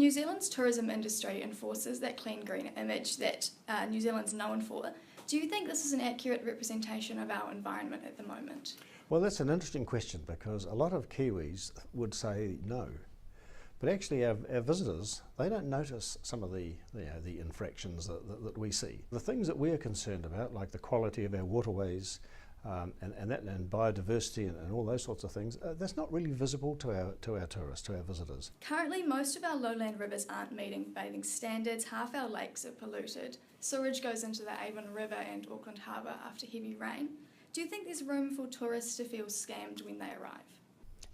New Zealand's tourism industry enforces that clean green image that New Zealand's known for. Do you think this is an accurate representation of our environment at the moment? Well, that's an interesting question because a lot of Kiwis would say no. But actually our visitors, they don't notice some of the infractions that we see. The things that we're concerned about, like the quality of our waterways and biodiversity and all those sorts of things, that's not really visible to our tourists, to our visitors. Currently, most of our lowland rivers aren't meeting bathing standards. Half our lakes are polluted. Sewage goes into the Avon River and Auckland Harbour after heavy rain. Do you think there's room for tourists to feel scammed when they arrive?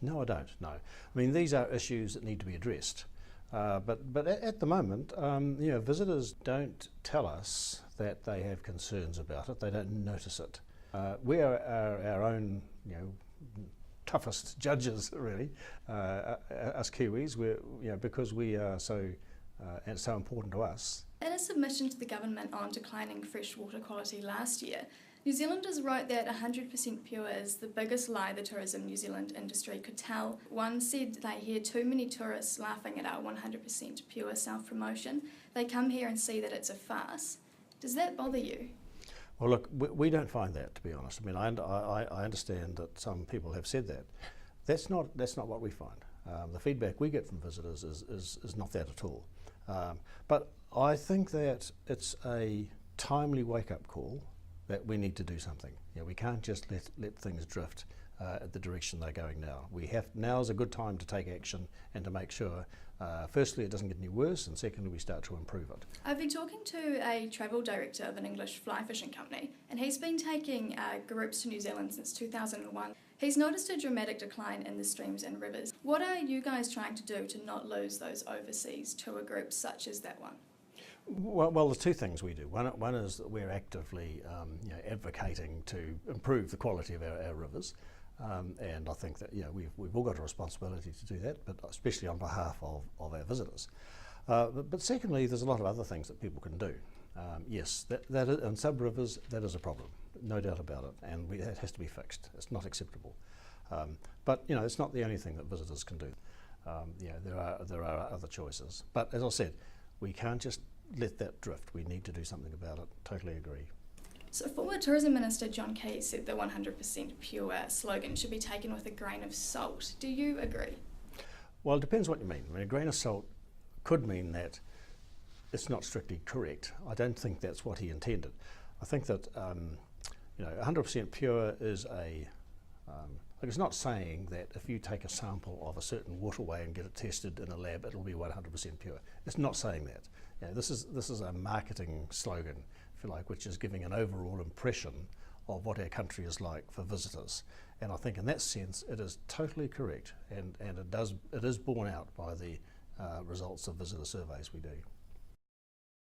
No, I don't, no. I mean, these are issues that need to be addressed. But at the moment, visitors don't tell us that they have concerns about it. They don't notice it. We are our own, toughest judges, really, us Kiwis, because we are so important to us. In a submission to the government on declining freshwater quality last year, New Zealanders wrote that 100% pure is the biggest lie the tourism New Zealand industry could tell. One said they hear too many tourists laughing at our 100% pure self-promotion. They come here and see that it's a farce. Does that bother you? Well, look, we don't find that, to be honest. I mean, I understand that some people have said that. That's not what we find. The feedback we get from visitors is not that at all. But I think that it's a timely wake-up call that we need to do something. We can't just let things drift at the direction they're going now. Now is a good time to take action and to make sure, firstly, it doesn't get any worse, and secondly, we start to improve it. I've been talking to a travel director of an English fly fishing company, and he's been taking groups to New Zealand since 2001. He's noticed a dramatic decline in the streams and rivers. What are you guys trying to do to not lose those overseas tour groups such as that one? Well, there's two things we do. One is that we're actively advocating to improve the quality of our rivers, and I think that we've all got a responsibility to do that, but especially on behalf of our visitors. But secondly, there's a lot of other things that people can do. Yes, that in some rivers that is a problem, no doubt about it, and that has to be fixed. It's not acceptable. But it's not the only thing that visitors can do. There are other choices. But as I said, we can't just let that drift. We need to do something about it. Totally agree. So former Tourism Minister John Key said the 100% pure slogan should be taken with a grain of salt. Do you agree? Well, it depends what you mean. I mean, a grain of salt could mean that it's not strictly correct. I don't think that's what he intended. I think that 100% pure is it's not saying that if you take a sample of a certain waterway and get it tested in a lab, it'll be 100% pure. It's not saying that. This is a marketing slogan, if you like, which is giving an overall impression of what our country is like for visitors. And I think in that sense it is totally correct, and it is borne out by the results of visitor surveys we do.